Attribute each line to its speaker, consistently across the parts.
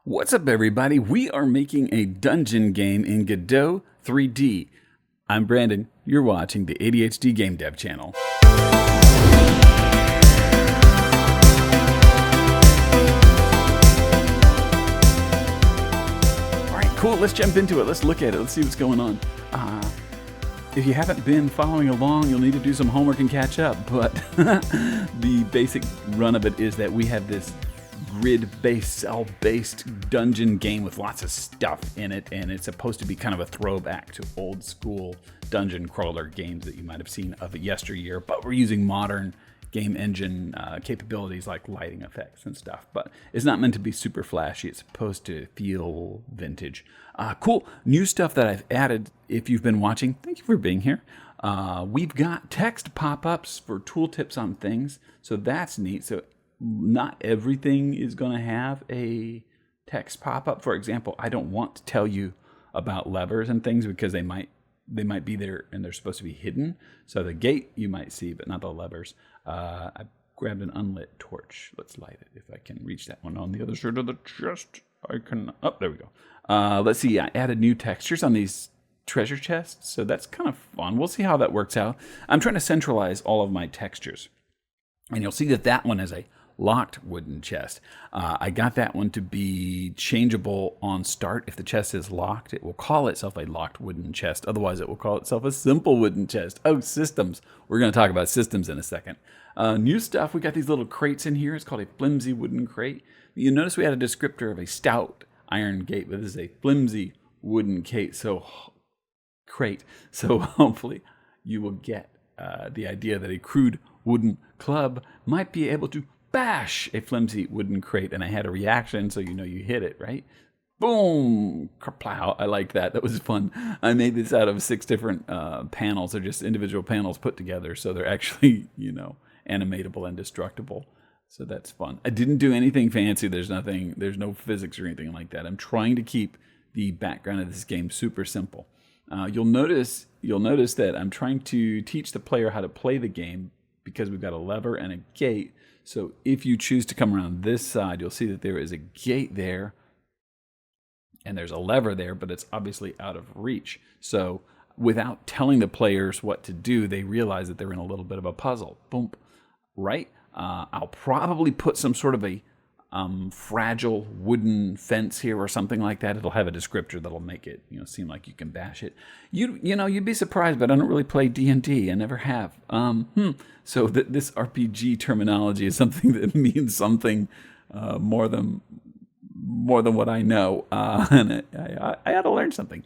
Speaker 1: What's up, everybody? We are making a dungeon game in Godot 3D. I'm Brandon. You're watching the ADHD Game Dev channel. All right, cool. Let's jump into it. Let's look at it. Let's see what's going on. If you haven't been following along, you'll need to do some homework and catch up. But the basic run of it is that we have this grid-based, cell-based dungeon game with lots of stuff in it, and it's supposed to be kind of a throwback to old school dungeon crawler games that you might have seen of yesteryear, but we're using modern game engine capabilities like lighting effects and stuff. But it's not meant to be super flashy. It's supposed to feel vintage. Cool new stuff that I've added. If you've been watching, thank you for being here. We've got text pop-ups for tooltips on things, so that's neat. So not everything is going to have a text pop-up. For example, I don't want to tell you about levers and things because they might be there and they're supposed to be hidden. So the gate you might see, but not the levers. I grabbed an unlit torch. Let's light it if I can reach that one on the other side of the chest. I can. Oh, there we go. Let's see. I added new textures on these treasure chests, so that's kind of fun. We'll see how that works out. I'm trying to centralize all of my textures, and you'll see that that one is a locked wooden chest. I got that one to be changeable on start. If the chest is locked, it will call itself a locked wooden chest. Otherwise, it will call itself a simple wooden chest. Oh, systems. We're going to talk about systems in a second. New stuff. We got these little crates in here. It's called a flimsy wooden crate. You notice we had a descriptor of a stout iron gate, but this is a flimsy wooden crate. So hopefully you will get the idea that a crude wooden club might be able to bash a flimsy wooden crate, and I had a reaction, so you know you hit it, right? Boom! Kerplow! I like that. That was fun. I made this out of 6 different panels. They're just individual panels put together, so they're actually, animatable and destructible. So that's fun. I didn't do anything fancy. There's no physics or anything like that. I'm trying to keep the background of this game super simple. You'll notice that I'm trying to teach the player how to play the game because we've got a lever and a gate. So if you choose to come around this side, you'll see that there is a gate there and there's a lever there, but it's obviously out of reach. So without telling the players what to do, they realize that they're in a little bit of a puzzle. Boom, right? I'll probably put some sort of a fragile wooden fence here or something like that. It'll have a descriptor that'll make it seem like you can bash it. You'd be surprised, but I don't really play D&D. I never have. So this RPG terminology is something that means something more than what I know, and I had to learn something.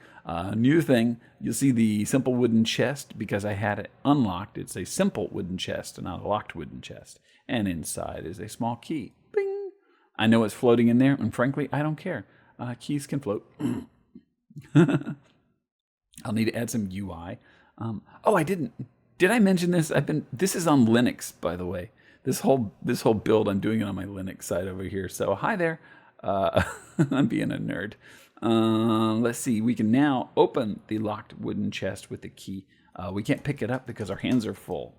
Speaker 1: New thing, you'll see the simple wooden chest because I had it unlocked. It's a simple wooden chest and not a locked wooden chest, and inside is a small key. Bing! I know it's floating in there, and frankly, I don't care. Keys can float. I'll need to add some UI. I didn't. Did I mention this? This is on Linux, by the way. This whole build, I'm doing it on my Linux side over here. So hi there. I'm being a nerd. Let's see. We can now open the locked wooden chest with the key. We can't pick it up because our hands are full.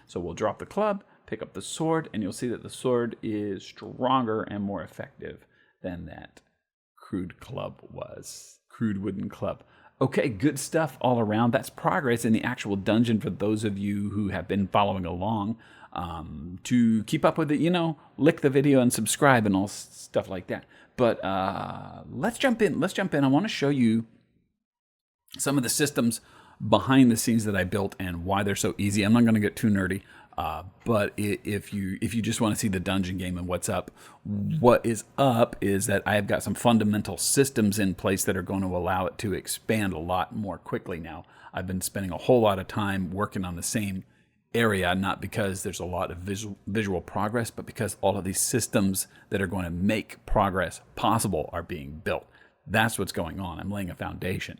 Speaker 1: So we'll drop the club, pick up the sword, and you'll see that the sword is stronger and more effective than that crude wooden club. Okay, good stuff all around. That's progress in the actual dungeon for those of you who have been following along. To keep up with it, lick the video and subscribe and all stuff like that. But let's jump in. I want to show you some of the systems behind the scenes that I built and why they're so easy. I'm not going to get too nerdy. But if you just want to see the dungeon game and what's up, what is up is that I have got some fundamental systems in place that are going to allow it to expand a lot more quickly now. I've been spending a whole lot of time working on the same area, not because there's a lot of visual progress, but because all of these systems that are going to make progress possible are being built. That's what's going on. I'm laying a foundation.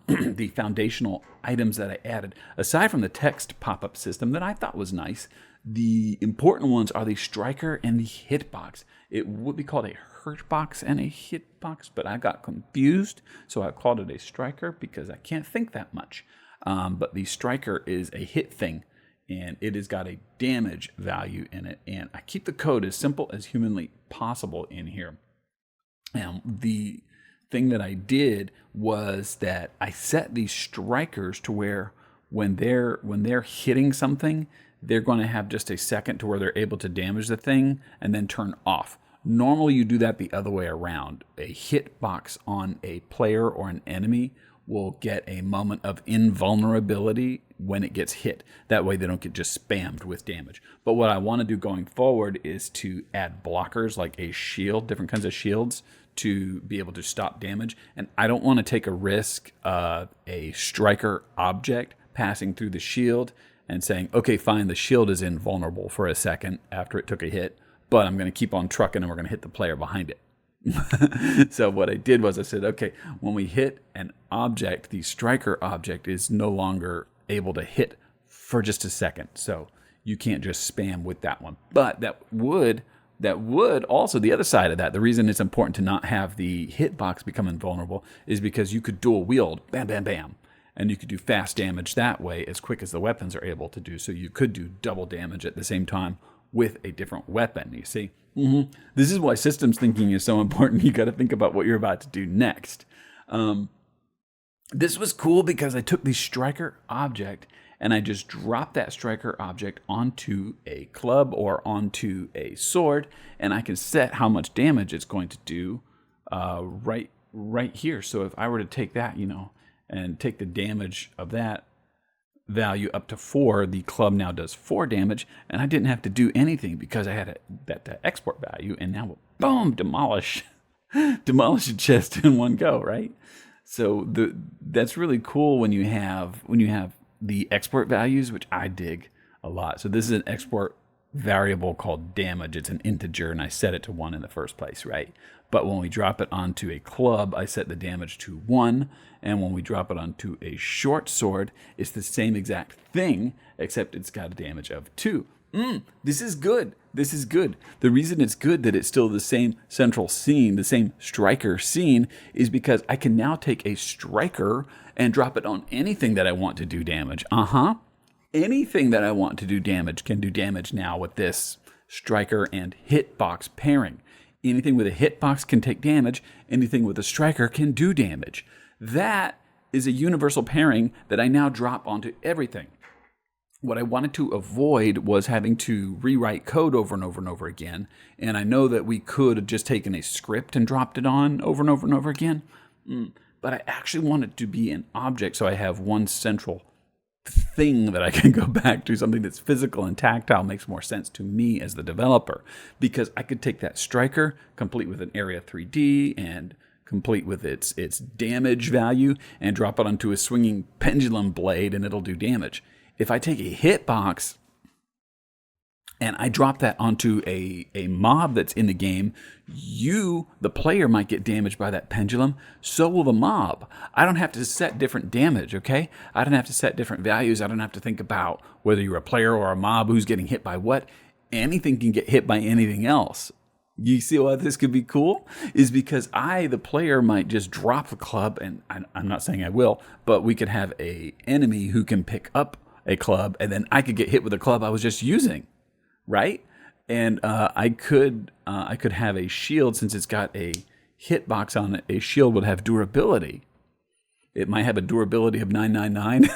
Speaker 1: The foundational items that I added, aside from the text pop-up system that I thought was nice, the important ones are the striker and the hitbox. It would be called a hurtbox and a hitbox, but I got confused, so I called it a striker because I can't think that much. But the striker is a hit thing, and it has got a damage value in it, and I keep the code as simple as humanly possible in here. The thing that I did was that I set these strikers to where when they're hitting something, they're going to have just a second to where they're able to damage the thing and then turn off. Normally, you do that the other way around. A hitbox on a player or an enemy will get a moment of invulnerability when it gets hit. That way they don't get just spammed with damage. But what I want to do going forward is to add blockers like a shield, different kinds of shields, to be able to stop damage. And I don't want to take a risk of a striker object passing through the shield and saying, okay, fine, the shield is invulnerable for a second after it took a hit, but I'm going to keep on trucking and we're going to hit the player behind it. So what I did was I said, okay, when we hit an object, the striker object is no longer able to hit for just a second. So you can't just spam with that one. But that would also, the other side of that, the reason it's important to not have the hitbox become invulnerable is because you could dual wield, bam, bam, bam. And you could do fast damage that way as quick as the weapons are able to do. So you could do double damage at the same time with a different weapon, you see? This is why systems thinking is so important. You got to think about what you're about to do next. This was cool because I took the striker object and I just dropped that striker object onto a club or onto a sword, and I can set how much damage it's going to do right here. So if I were to take that, and take the damage of that value up to 4, the club now does 4 damage, and I didn't have to do anything because I had that export value, and now boom, demolish a chest in one go, right? So that's really cool when you have the export values, which I dig a lot. So this is an export variable called damage. It's an integer, and I set it to 1 in the first place, right? But when we drop it onto a club, I set the damage to 1. And when we drop it onto a short sword, it's the same exact thing, except it's got a damage of 2. This is good. This is good. The reason it's good that it's still the same central scene, the same striker scene, is because I can now take a striker and drop it on anything that I want to do damage. Anything that I want to do damage can do damage now with this striker and hitbox pairing. Anything with a hitbox can take damage. Anything with a striker can do damage. That is a universal pairing that I now drop onto everything. What I wanted to avoid was having to rewrite code over and over and over again. And I know that we could have just taken a script and dropped it on over and over and over again. But I actually want it to be an object, so I have one central thing that I can go back to. Something that's physical and tactile makes more sense to me as the developer, because I could take that striker, complete with an area 3D and complete with its damage value, and drop it onto a swinging pendulum blade, and it'll do damage. If I take a hitbox and I drop that onto a mob that's in the game, the player, might get damaged by that pendulum. So will the mob. I don't have to set different damage, okay? I don't have to set different values. I don't have to think about whether you're a player or a mob who's getting hit by what. Anything can get hit by anything else. You see why this could be cool? Is because the player, might just drop the club, and I'm not saying I will, but we could have a enemy who can pick up a club, and then I could get hit with a club I was just using. Right? And I could have a shield, since it's got a hitbox on it. A shield would have durability. It might have a durability of 999,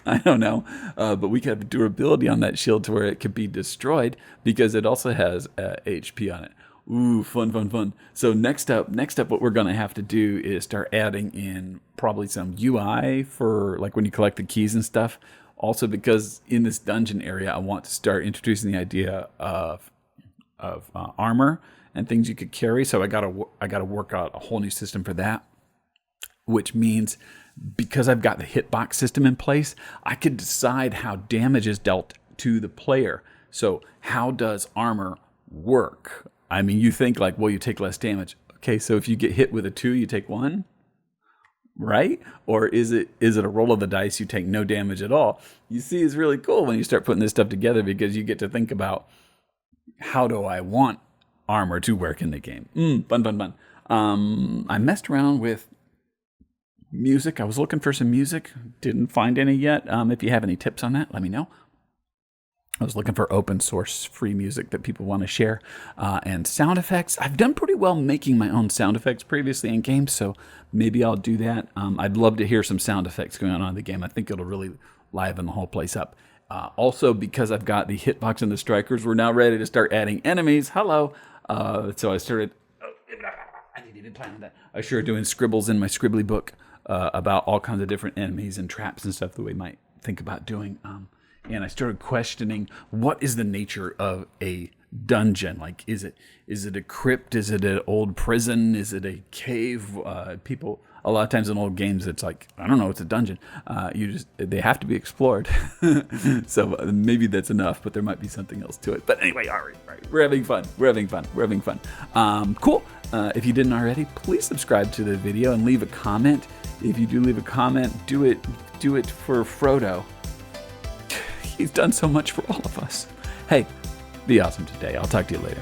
Speaker 1: I don't know. But we could have durability on that shield to where it could be destroyed because it also has HP on it. Ooh, fun. So next up, what we're going to have to do is start adding in probably some UI for like when you collect the keys and stuff. Also, because in this dungeon area, I want to start introducing the idea of armor and things you could carry. So I gotta work out a whole new system for that. Which means because I've got the hitbox system in place, I could decide how damage is dealt to the player. So how does armor work? I mean, you think like, well, you take less damage. Okay, so if you get hit with a 2, you take 1. Right? Or is it a roll of the dice, you take no damage at all? You see, it's really cool when you start putting this stuff together, because you get to think about, how do I want armor to work in the game? Fun. I messed around with music. I was looking for some music. Didn't find any yet. If you have any tips on that, let me know. I was looking for open source free music that people want to share, and sound effects. I've done pretty well making my own sound effects previously in games, so maybe I'll do that. I'd love to hear some sound effects going on in the game. I think it'll really liven the whole place up. Also, because I've got the hitbox and the strikers, we're now ready to start adding enemies. Hello. So I started. I didn't even plan on that. I started doing scribbles in my scribbly book about all kinds of different enemies and traps and stuff that we might think about doing. And I started questioning, what is the nature of a dungeon? Like, is it a crypt? Is it an old prison? Is it a cave? People, a lot of times in old games, it's like, I don't know, it's a dungeon. They have to be explored. So maybe that's enough, but there might be something else to it. But anyway, all right, we're having fun. Cool. If you didn't already, please subscribe to the video and leave a comment. If you do leave a comment, do it for Frodo. He's done so much for all of us. Hey, be awesome today. I'll talk to you later.